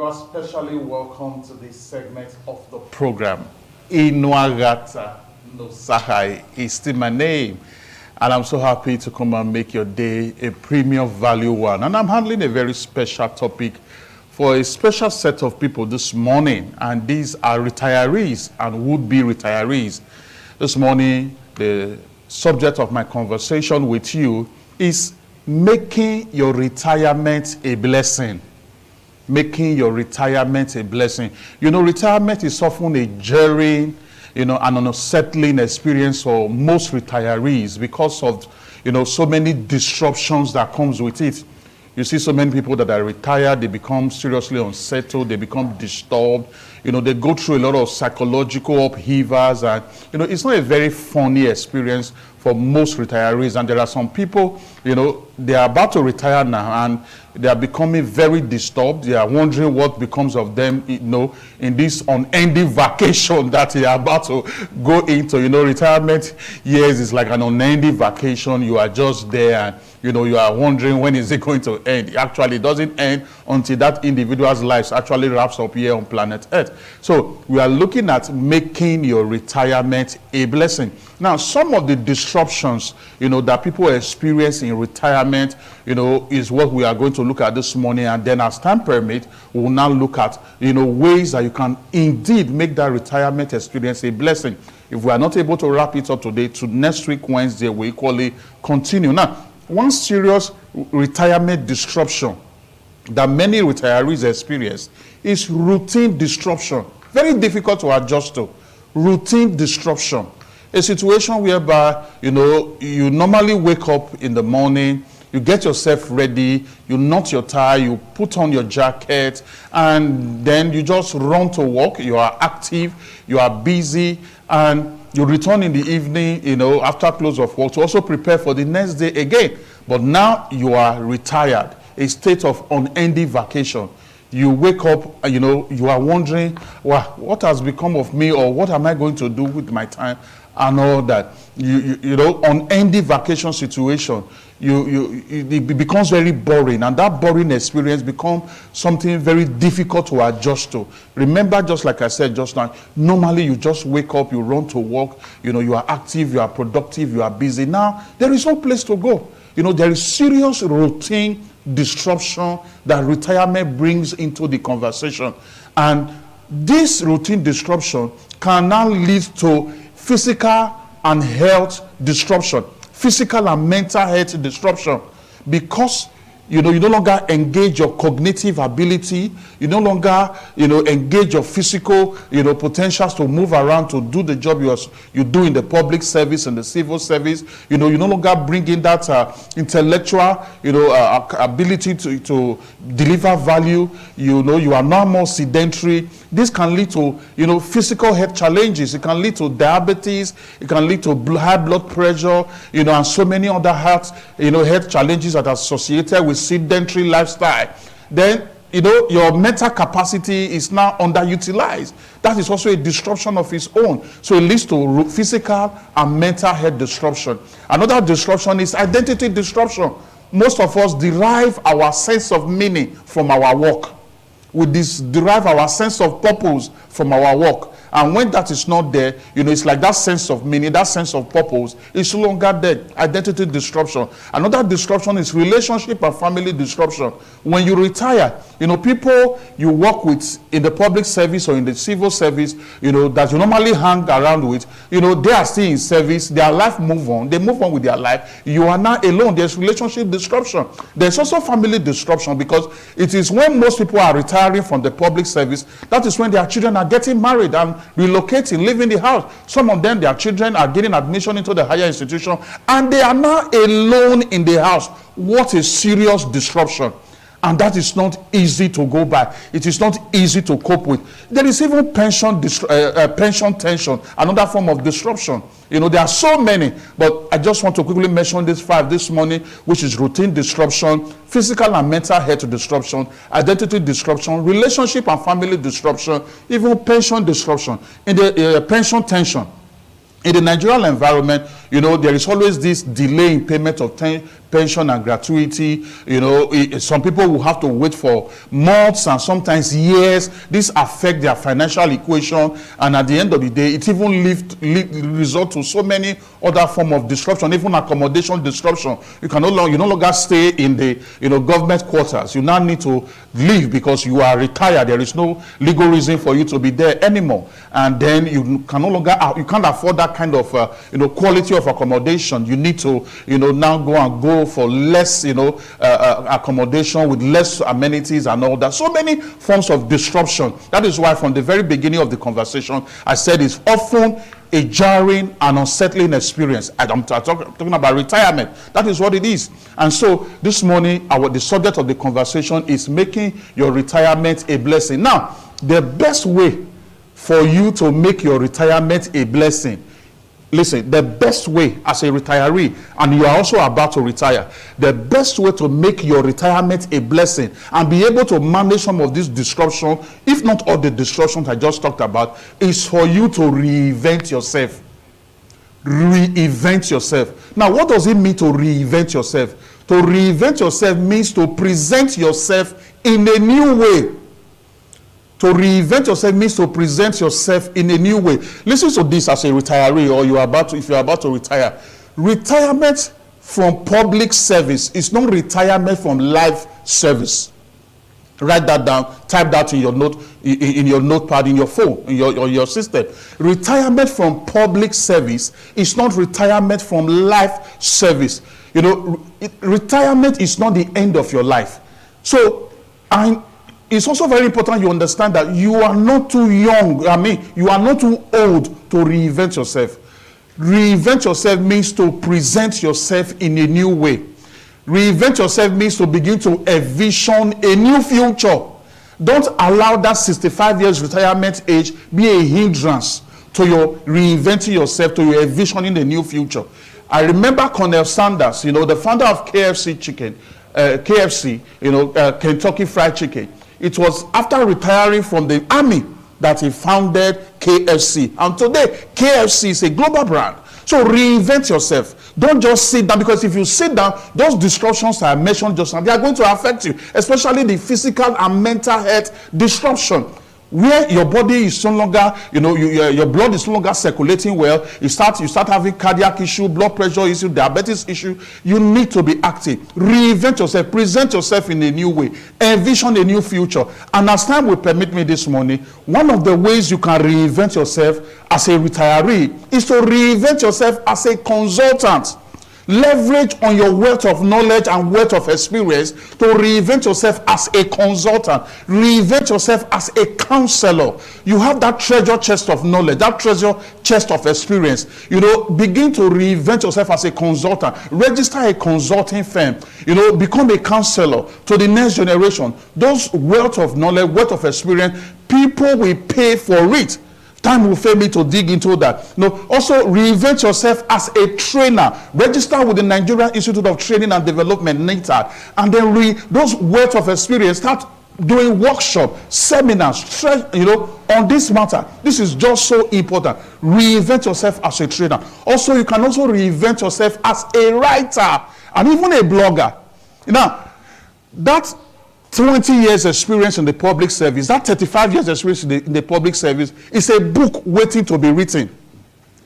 are specially welcome to this segment of the program. Inuagata no Sahai is still my name. And I'm so happy to come and make your day a premium value one. And I'm handling a very special topic for a special set of people this morning. And these are retirees and would-be retirees. This morning, the subject of my conversation with you is making your retirement a blessing. Making your retirement a blessing. You know, retirement is often a jarring, an unsettling experience for most retirees because of, so many disruptions that comes with it. You see so many people that are retired, they become seriously unsettled, they become disturbed, they go through a lot of psychological upheavals, and, it's not a very funny experience for most retirees. And there are some people, they are about to retire now, and they are becoming very disturbed. They are wondering what becomes of them, in this unending vacation that they are about to go into. Retirement years is like an unending vacation. You are just there, and you are wondering when is it going to end. Actually, it doesn't end until that individual's life actually wraps up here on planet Earth. So we are looking at making your retirement a blessing. Now, some of the disruptions, that people experience in retirement, is what we are going to look at this morning. And then as time permits, we will now look at, ways that you can indeed make that retirement experience a blessing. If we are not able to wrap it up today, to next week, Wednesday, we equally continue. Now, one serious retirement disruption that many retirees experience is routine disruption. Very difficult to adjust to. Routine disruption. A situation whereby, you normally wake up in the morning, you get yourself ready, you knot your tie, you put on your jacket, and then you just run to work. You are active, you are busy, and you return in the evening, after close of work to also prepare for the next day again. But now you are retired, a state of unending vacation. You wake up, you are wondering, well, what has become of me, or what am I going to do with my time, and all that. Unending vacation situation, it becomes very boring, and that boring experience becomes something very difficult to adjust to. Remember, just like I said just now, normally you just wake up, you run to work, you are active, you are productive, you are busy. Now, there is no place to go. There is serious routine disruption that retirement brings into the conversation. And this routine disruption can now lead to physical and health disruption, physical and mental health disruption, because you no longer engage your cognitive ability, you no longer engage your physical potentials to move around to do the job you do in the public service and the civil service. You no longer bring in that intellectual ability to deliver value. You are now more sedentary. This can lead to physical health challenges. It can lead to diabetes. It can lead to high blood pressure. And so many other health challenges that are associated with sedentary lifestyle. Then your mental capacity is now underutilized. That is also a disruption of its own. So it leads to physical and mental health disruption. Another disruption is identity disruption. Most of us derive our sense of meaning from our work. We derive our sense of purpose from our work. And when that is not there, it's like that sense of meaning, that sense of purpose is no longer there. Identity disruption. Another disruption is relationship and family disruption. When you retire, people you work with in the public service or in the civil service, that you normally hang around with, they are still in service, their life move on, they move on with their life. You are now alone. There's relationship disruption. There's also family disruption, because it is when most people are retiring from the public service, that is when their children are getting married and relocating, leaving the house. Some of them, their children are getting admission into the higher institution, and they are now alone in the house. What a serious disruption. And that is not easy to go by. It is not easy to cope with. There is even pension tension, another form of disruption. There are so many, but I just want to quickly mention these 5 this morning, which is routine disruption, physical and mental health disruption, identity disruption, relationship and family disruption, even pension disruption. In the pension tension, in the Nigerian environment, there is always this delay in payment of pension and gratuity. You know, some people will have to wait for months and sometimes years. This affects their financial equation, and at the end of the day, it even result to so many other form of disruption, even accommodation disruption. You no longer stay in the government quarters. You now need to leave because you are retired. There is no legal reason for you to be there anymore, and then you can't afford that kind of quality of accommodation. You need to now go for less accommodation with less amenities and all that. So many forms of disruption. That is why from the very beginning of the conversation I said it's often a jarring and unsettling experience. I'm talking about retirement. That is what it is. And so this morning the subject of the conversation is making your retirement a blessing. Now, the best way for you to make your retirement a blessing, listen, the best way as a retiree, and you are also about to retire, the best way to make your retirement a blessing and be able to manage some of this disruption, if not all the disruptions I just talked about, is for you to reinvent yourself. Reinvent yourself. Now, what does it mean to reinvent yourself? To reinvent yourself means to present yourself in a new way. To reinvent yourself means to present yourself in a new way. Listen to this as a retiree, or if you're about to retire. Retirement from public service is not retirement from life service. Write that down. Type that in your notepad, in your phone, in your system. Retirement from public service is not retirement from life service. Retirement is not the end of your life. So, it's also very important you understand that you are not too young. You are not too old to reinvent yourself. Reinvent yourself means to present yourself in a new way. Reinvent yourself means to begin to envision a new future. Don't allow that 65 years retirement age be a hindrance to your reinventing yourself, to your envisioning a new future. I remember Colonel Sanders, the founder of KFC, Kentucky Fried Chicken. It was after retiring from the army that he founded KFC. And today, KFC is a global brand. So reinvent yourself. Don't just sit down, because if you sit down, those disruptions I mentioned just now, they are going to affect you, especially the physical and mental health disruption. Where your body is no longer, your blood is no longer circulating well, you start having cardiac issue, blood pressure issue, diabetes issue. You need to be active. Reinvent yourself, present yourself in a new way, envision a new future. And as time will permit me this morning, one of the ways you can reinvent yourself as a retiree is to reinvent yourself as a consultant. Leverage on your wealth of knowledge and wealth of experience to reinvent yourself as a consultant. Reinvent yourself as a counselor. You have that treasure chest of knowledge, that treasure chest of experience. Begin to reinvent yourself as a consultant. Register a consulting firm. Become a counselor to the next generation. Those wealth of knowledge, wealth of experience, people will pay for it. Time will fail me to dig into that. Also reinvent yourself as a trainer. Register with the Nigerian Institute of Training and Development, NITAD, and then those wealth of experience. Start doing workshops, seminars, on this matter. This is just so important. Reinvent yourself as a trainer. Also, you can also reinvent yourself as a writer and even a blogger. That 20 years experience in the public service, that 35 years experience in the public service is a book waiting to be written.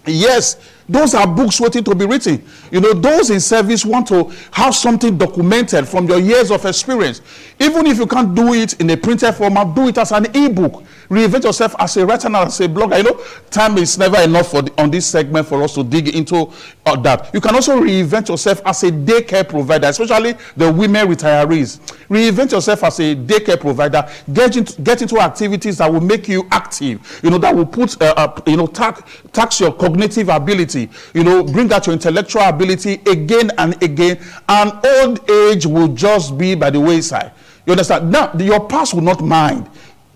Yes, those are books waiting to be written. Those in service want to have something documented from your years of experience. Even if you can't do it in a printed format, do it as an e-book. Reinvent yourself as a writer and as a blogger. Time is never enough on this segment for us to dig into that. You can also reinvent yourself as a daycare provider, especially the women retirees. Reinvent yourself as a daycare provider. Get into activities that will make you active. That will put tax your cognitive ability. Bring out your intellectual ability again and again. And old age will just be by the wayside. You understand? Now, your past will not mind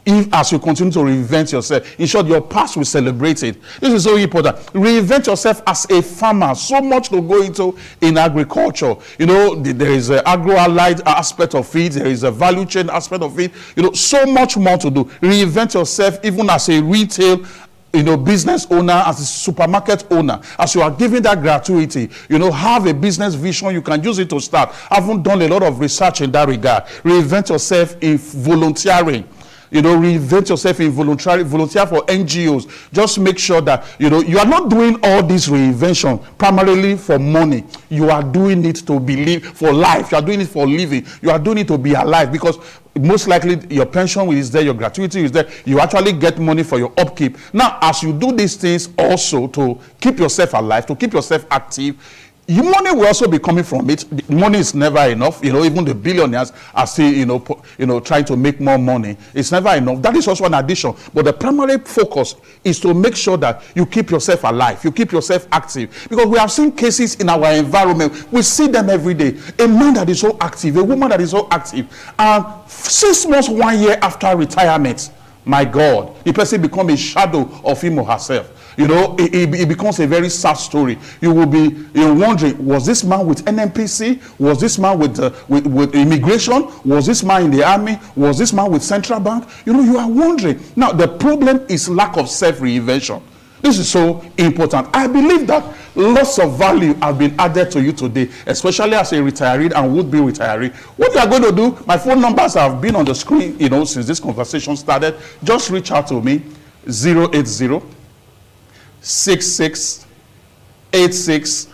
if, as you continue to reinvent yourself. In short, your past will celebrate it. This is so important. Reinvent yourself as a farmer. So much to go into in agriculture. There is an agro-allied aspect of it. There is a value chain aspect of it. So much more to do. Reinvent yourself even as a retail business owner, as a supermarket owner, as you are giving that gratuity, have a business vision, you can use it to start. I haven't done a lot of research in that regard. Reinvent yourself in volunteering. Reinvent yourself in volunteer for NGOs. Just make sure that, you are not doing all this reinvention primarily for money. You are doing it to believe for life. You are doing it for living. You are doing it to be alive, because most likely your pension is there, your gratuity is there. You actually get money for your upkeep. Now, as you do these things also to keep yourself alive, to keep yourself active, your money will also be coming from it. The money is never enough. Even the billionaires are still, trying to make more money. It's never enough. That is also an addition. But the primary focus is to make sure that you keep yourself alive, you keep yourself active. Because we have seen cases in our environment. We see them every day. A man that is so active, a woman that is so active, and 6 months, 1 year after retirement, my God, the person becomes a shadow of him or herself. It becomes a very sad story. You will be wondering, was this man with NNPC? Was this man with immigration? Was this man in the army? Was this man with central bank? You are wondering. Now, the problem is lack of self-reinvention. This is so important. I believe that lots of value have been added to you today, especially as a retiree and would-be retiree. What you are going to do, my phone numbers have been on the screen, since this conversation started. Just reach out to me, 080 66 86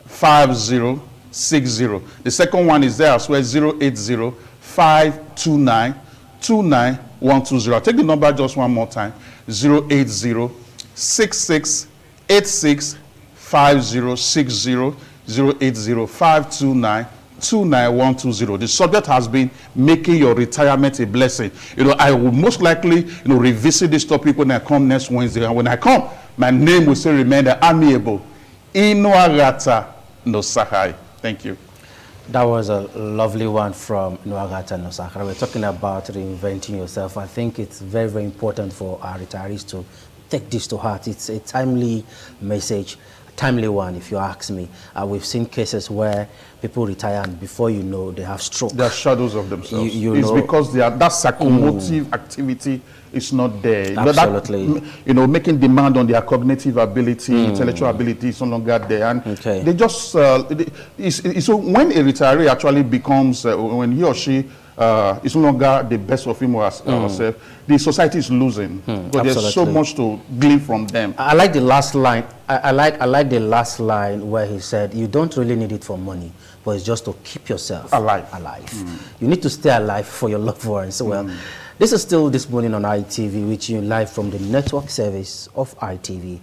5060. The second one is there as well, 080 529 29120. I'll take the number just one more time, 080 66 86 5060, 080 529 29120. The subject has been making your retirement a blessing. I will most likely revisit this topic when I come next Wednesday, and when I come, my name will still remain amiable. Inuagata Nosahai. Thank you. That was a lovely one from Inuagata Nosahai. We're talking about reinventing yourself. I think it's very, very important for our retirees to take this to heart. It's a timely message, a timely one, if you ask me. We've seen cases where people retire and before you know, they have stroke. They're shadows of themselves. It's because that psychomotive activity is not there. Absolutely. Making demand on their cognitive ability, intellectual ability is no longer there. And they just, so when a retiree actually becomes, when he or she is no longer the best of him or herself, the society is losing. But there's so much to glean from them. I like the last line. I like the last line where he said, you don't really need it for money, but it's just to keep yourself alive. You need to stay alive for your loved ones. Well, this is still This Morning on ITV, reaching you live from the network service of ITV.